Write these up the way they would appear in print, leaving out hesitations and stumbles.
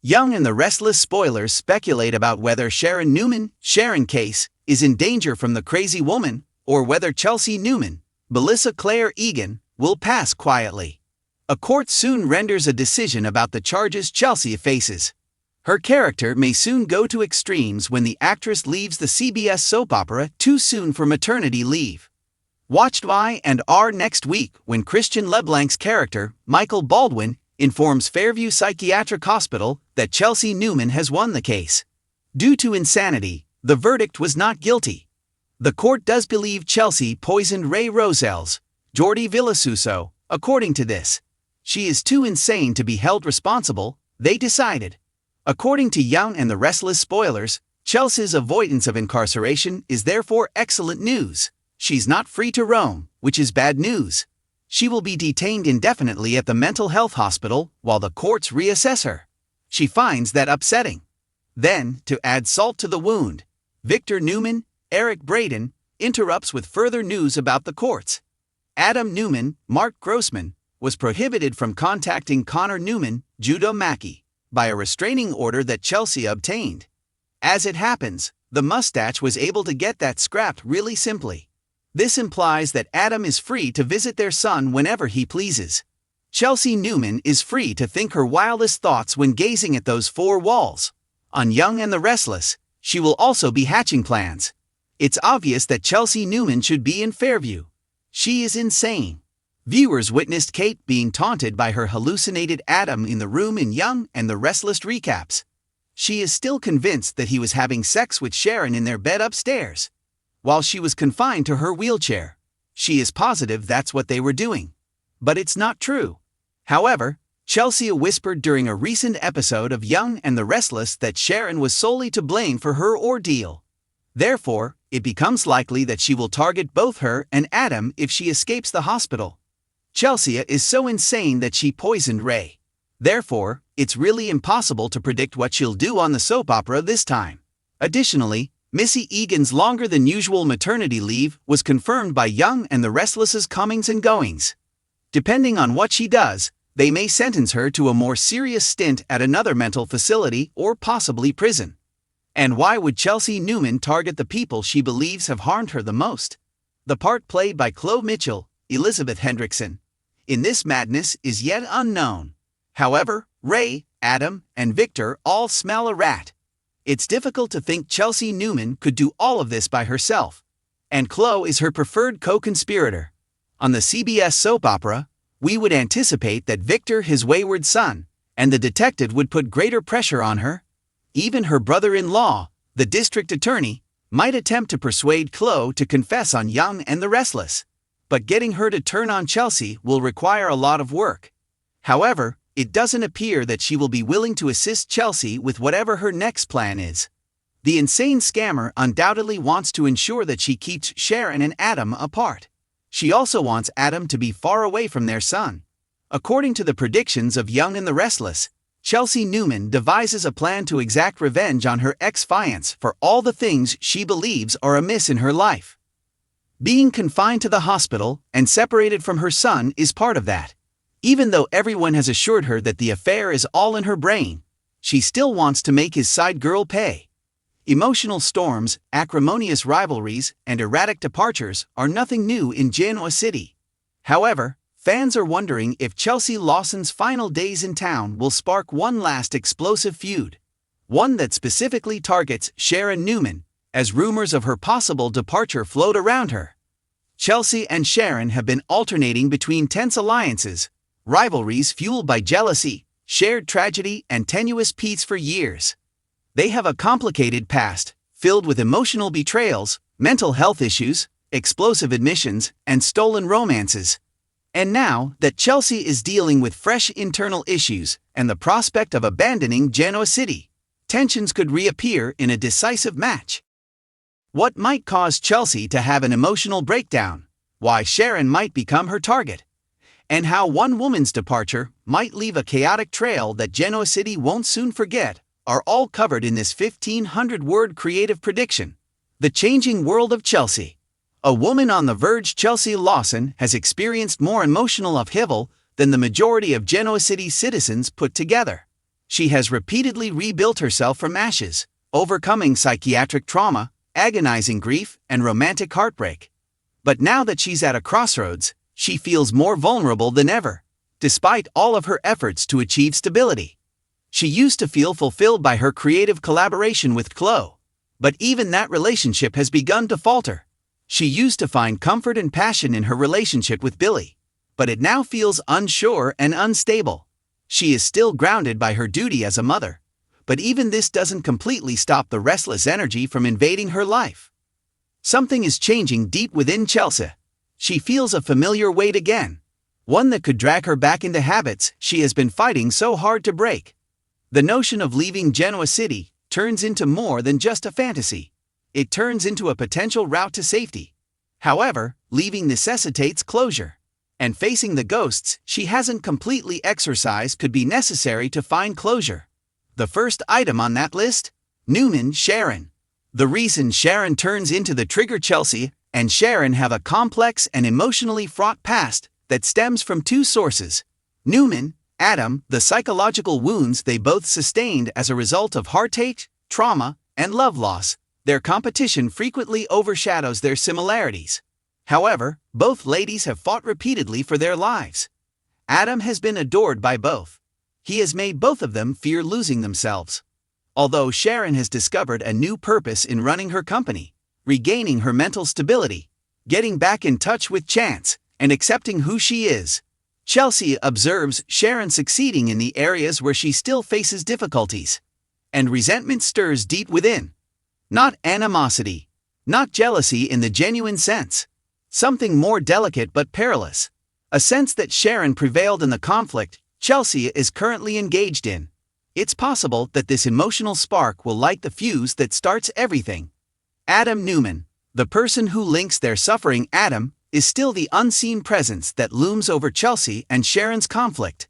Young and the Restless spoilers speculate about whether Sharon case, is in danger from the crazy woman, or whether Chelsea Newman, Melissa Claire Egan, will pass quietly. A court soon renders a decision about the charges Chelsea faces. Her character may soon go to extremes when the actress leaves the CBS soap opera too soon for maternity leave. Watch Y&R next week when Christian LeBlanc's character, Michael Baldwin, informs Fairview Psychiatric Hospital that Chelsea Newman has won the case. Due to insanity, the verdict was not guilty. The court does believe Chelsea poisoned Ray Roselle's, Jordi Villasuso. According to this, she is too insane to be held responsible, they decided. According to Young and the Restless spoilers, Chelsea's avoidance of incarceration is therefore excellent news. She's not free to roam, which is bad news. She will be detained indefinitely at the mental health hospital while the courts reassess her. She finds that upsetting. Then, to add salt to the wound, Victor Newman, Eric Braden, interrupts with further news about the courts. Adam Newman, Mark Grossman, was prohibited from contacting Connor Newman, Judah Mackey, by a restraining order that Chelsea obtained. As it happens, the mustache was able to get that scrapped really simply. This implies that Adam is free to visit their son whenever he pleases. Chelsea Newman is free to think her wildest thoughts when gazing at those four walls. On Young and the Restless, she will also be hatching plans. It's obvious that Chelsea Newman should be in Fairview. She is insane. Viewers witnessed Kate being taunted by her hallucinated Adam in the room in Young and the Restless recaps. She is still convinced that he was having sex with Sharon in their bed upstairs, while she was confined to her wheelchair. She is positive that's what they were doing. But it's not true. However, Chelsea whispered during a recent episode of Young and the Restless that Sharon was solely to blame for her ordeal. Therefore, it becomes likely that she will target both her and Adam if she escapes the hospital. Chelsea is so insane that she poisoned Ray. Therefore, it's really impossible to predict what she'll do on the soap opera this time. Additionally, Missy Egan's longer-than-usual maternity leave was confirmed by Young and the Restless's comings and goings. Depending on what she does, they may sentence her to a more serious stint at another mental facility or possibly prison. And why would Chelsea Newman target the people she believes have harmed her the most? The part played by Chloe Mitchell, Elizabeth Hendrickson, in this madness is yet unknown. However, Ray, Adam, and Victor all smell a rat. It's difficult to think Chelsea Newman could do all of this by herself, and Chloe is her preferred co-conspirator. On the CBS soap opera, we would anticipate that Victor, his wayward son, and the detective would put greater pressure on her. Even her brother-in-law, the district attorney, might attempt to persuade Chloe to confess on Young and the Restless. But getting her to turn on Chelsea will require a lot of work. However, it doesn't appear that she will be willing to assist Chelsea with whatever her next plan is. The insane scammer undoubtedly wants to ensure that she keeps Sharon and Adam apart. She also wants Adam to be far away from their son. According to the predictions of Young and the Restless, Chelsea Newman devises a plan to exact revenge on her ex-fiancé for all the things she believes are amiss in her life. Being confined to the hospital and separated from her son is part of that. Even though everyone has assured her that the affair is all in her brain, she still wants to make his side girl pay. Emotional storms, acrimonious rivalries, and erratic departures are nothing new in Genoa City. However, fans are wondering if Chelsea Lawson's final days in town will spark one last explosive feud, one that specifically targets Sharon Newman, as rumors of her possible departure float around her. Chelsea and Sharon have been alternating between tense alliances, rivalries fueled by jealousy, shared tragedy, and tenuous peace for years. They have a complicated past, filled with emotional betrayals, mental health issues, explosive admissions, and stolen romances. And now that Chelsea is dealing with fresh internal issues and the prospect of abandoning Genoa City, tensions could reappear in a decisive match. What might cause Chelsea to have an emotional breakdown? Why Sharon might become her target? And how one woman's departure might leave a chaotic trail that Genoa City won't soon forget are all covered in this 1,500-word creative prediction. The Changing World of Chelsea. A woman on the verge. Chelsea Lawson has experienced more emotional upheaval than the majority of Genoa City citizens put together. She has repeatedly rebuilt herself from ashes, overcoming psychiatric trauma, agonizing grief, and romantic heartbreak. But now that she's at a crossroads, she feels more vulnerable than ever, despite all of her efforts to achieve stability. She used to feel fulfilled by her creative collaboration with Chloe, but even that relationship has begun to falter. She used to find comfort and passion in her relationship with Billy, but it now feels unsure and unstable. She is still grounded by her duty as a mother, but even this doesn't completely stop the restless energy from invading her life. Something is changing deep within Chelsea. She feels a familiar weight again, one that could drag her back into habits she has been fighting so hard to break. The notion of leaving Genoa City turns into more than just a fantasy. It turns into a potential route to safety. However, leaving necessitates closure, and facing the ghosts she hasn't completely exorcised could be necessary to find closure. The first item on that list? Newman Sharon. The reason Sharon turns into the trigger. Chelsea and Sharon have a complex and emotionally fraught past that stems from two sources. Newman, Adam, the psychological wounds they both sustained as a result of heartache, trauma, and love loss. Their competition frequently overshadows their similarities. However, both ladies have fought repeatedly for their lives. Adam has been adored by both. He has made both of them fear losing themselves. Although Sharon has discovered a new purpose in running her company, regaining her mental stability, getting back in touch with chance, and accepting who she is, Chelsea observes Sharon succeeding in the areas where she still faces difficulties. And resentment stirs deep within. Not animosity, not jealousy in the genuine sense. Something more delicate but perilous. A sense that Sharon prevailed in the conflict Chelsea is currently engaged in. It's possible that this emotional spark will light the fuse that starts everything. Adam Newman, the person who links their suffering. Adam is still the unseen presence that looms over Chelsea and Sharon's conflict.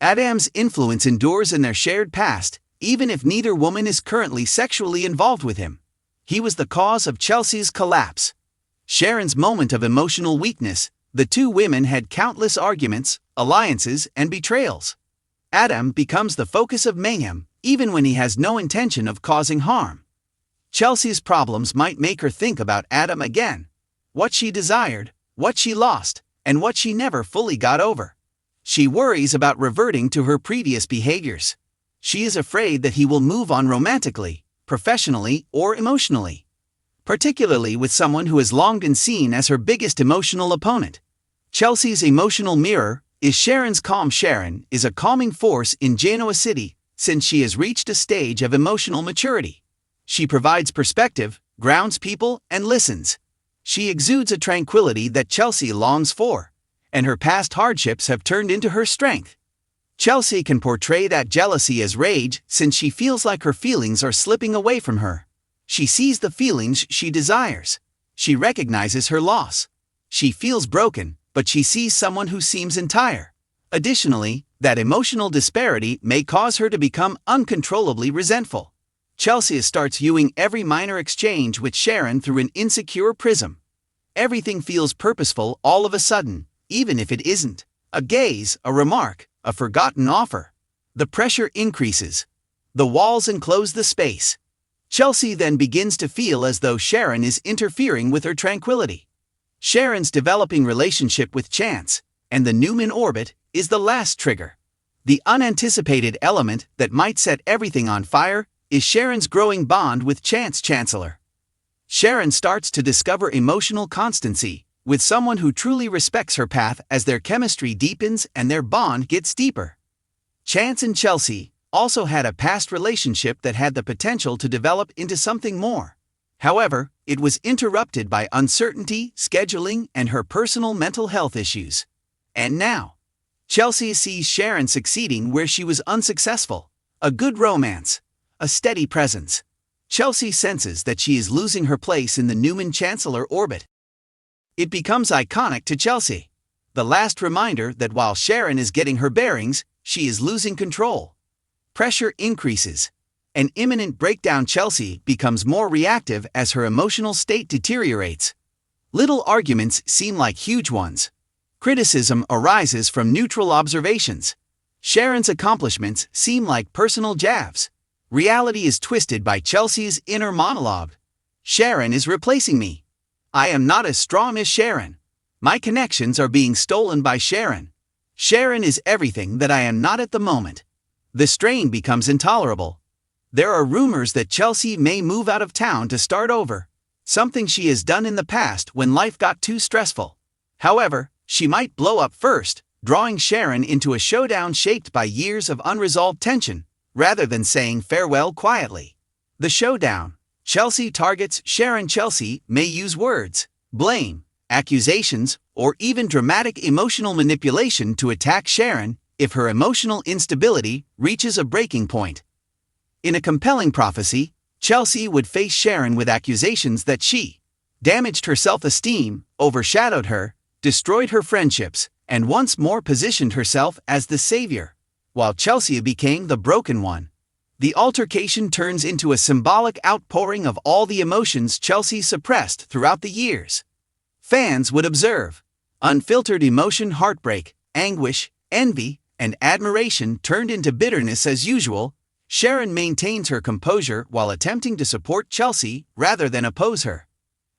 Adam's influence endures in their shared past, even if neither woman is currently sexually involved with him. He was the cause of Chelsea's collapse. Sharon's moment of emotional weakness. The two women had countless arguments, alliances, and betrayals. Adam becomes the focus of mayhem, even when he has no intention of causing harm. Chelsea's problems might make her think about Adam again. What she desired, what she lost, and what she never fully got over. She worries about reverting to her previous behaviors. She is afraid that he will move on romantically, professionally, or emotionally. Particularly with someone who has long been seen as her biggest emotional opponent. Chelsea's emotional mirror is Sharon's calm. Sharon is a calming force in Genoa City since she has reached a stage of emotional maturity. She provides perspective, grounds people, and listens. She exudes a tranquility that Chelsea longs for, and her past hardships have turned into her strength. Chelsea can portray that jealousy as rage since she feels like her feelings are slipping away from her. She sees the feelings she desires. She recognizes her loss. She feels broken, but she sees someone who seems entire. Additionally, that emotional disparity may cause her to become uncontrollably resentful. Chelsea starts viewing every minor exchange with Sharon through an insecure prism. Everything feels purposeful all of a sudden, even if it isn't. A gaze, a remark, a forgotten offer. The pressure increases. The walls enclose the space. Chelsea then begins to feel as though Sharon is interfering with her tranquility. Sharon's developing relationship with Chance, and the Newman orbit, is the last trigger. The unanticipated element that might set everything on fire is Sharon's growing bond with Chance Chancellor. Sharon starts to discover emotional constancy with someone who truly respects her path as their chemistry deepens and their bond gets deeper. Chance and Chelsea also had a past relationship that had the potential to develop into something more. However, it was interrupted by uncertainty, scheduling, and her personal mental health issues. And now, Chelsea sees Sharon succeeding where she was unsuccessful. A good romance. A steady presence. Chelsea senses that she is losing her place in the Newman Chancellor orbit. It becomes iconic to Chelsea. The last reminder that while Sharon is getting her bearings, she is losing control. Pressure increases. An imminent breakdown. Chelsea becomes more reactive as her emotional state deteriorates. Little arguments seem like huge ones. Criticism arises from neutral observations. Sharon's accomplishments seem like personal jabs. Reality is twisted by Chelsea's inner monologue. Sharon is replacing me. I am not as strong as Sharon. My connections are being stolen by Sharon. Sharon is everything that I am not at the moment. The strain becomes intolerable. There are rumors that Chelsea may move out of town to start over, something she has done in the past when life got too stressful. However, she might blow up first, drawing Sharon into a showdown shaped by years of unresolved tension, rather than saying farewell quietly. The showdown. Chelsea targets Sharon. Chelsea may use words, blame, accusations, or even dramatic emotional manipulation to attack Sharon if her emotional instability reaches a breaking point. In a compelling prophecy, Chelsea would face Sharon with accusations that she damaged her self-esteem, overshadowed her, destroyed her friendships, and once more positioned herself as the savior, while Chelsea became the broken one. The altercation turns into a symbolic outpouring of all the emotions Chelsea suppressed throughout the years. Fans would observe unfiltered emotion, heartbreak, anguish, envy, and admiration turned into bitterness. As usual, Sharon maintains her composure while attempting to support Chelsea rather than oppose her.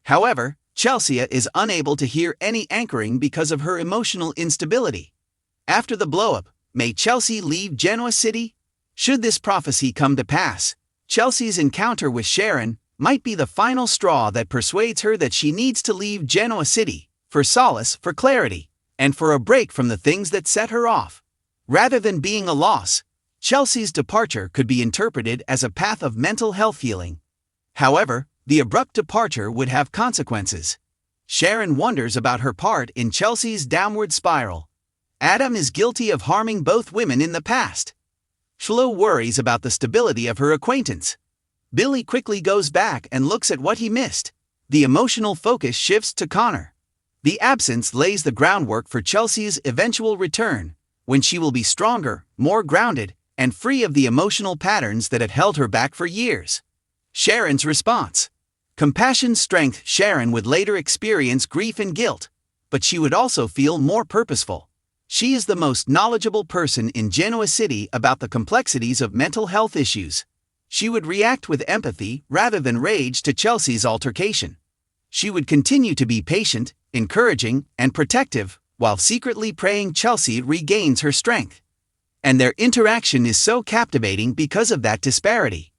However, Chelsea is unable to hear any anchoring because of her emotional instability. After the blow-up, may Chelsea leave Genoa City? Should this prophecy come to pass, Chelsea's encounter with Sharon might be the final straw that persuades her that she needs to leave Genoa City, for solace, for clarity, and for a break from the things that set her off. Rather than being a loss, Chelsea's departure could be interpreted as a path of mental health healing. However, the abrupt departure would have consequences. Sharon wonders about her part in Chelsea's downward spiral. Adam is guilty of harming both women in the past. Flo worries about the stability of her acquaintance. Billy quickly goes back and looks at what he missed. The emotional focus shifts to Connor. The absence lays the groundwork for Chelsea's eventual return, when she will be stronger, more grounded, and free of the emotional patterns that have held her back for years. Sharon's response. Compassion, strength. Sharon would later experience grief and guilt, but she would also feel more purposeful. She is the most knowledgeable person in Genoa City about the complexities of mental health issues. She would react with empathy rather than rage to Chelsea's altercation. She would continue to be patient, encouraging, and protective, while secretly praying Chelsea regains her strength. And their interaction is so captivating because of that disparity.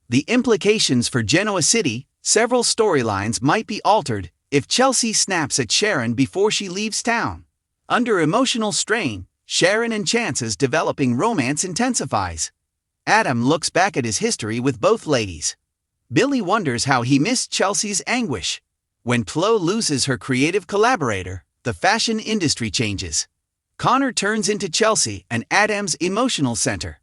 The implications for Genoa City. Several storylines might be altered if Chelsea snaps at Sharon before she leaves town. Under emotional strain, Sharon and Chance's developing romance intensifies. Adam looks back at his history with both ladies. Billy wonders how he missed Chelsea's anguish. When Flo loses her creative collaborator, the fashion industry changes. Connor turns into Chelsea and Adam's emotional center.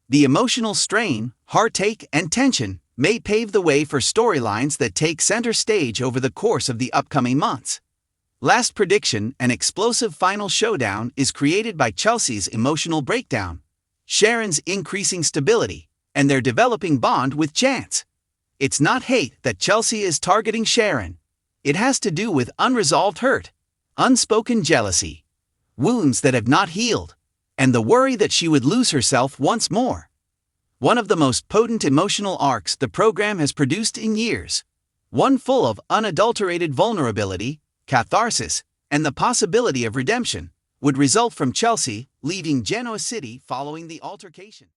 The emotional strain, heartache, and tension may pave the way for storylines that take center stage over the course of the upcoming months. Last prediction: an explosive final showdown is created by Chelsea's emotional breakdown, Sharon's increasing stability, and their developing bond with Chance. It's not hate that Chelsea is targeting Sharon. It has to do with unresolved hurt, unspoken jealousy, wounds that have not healed, and the worry that she would lose herself once more. One of the most potent emotional arcs the program has produced in years. One full of unadulterated vulnerability, catharsis, and the possibility of redemption, would result from Chelsea leaving Genoa City following the altercation.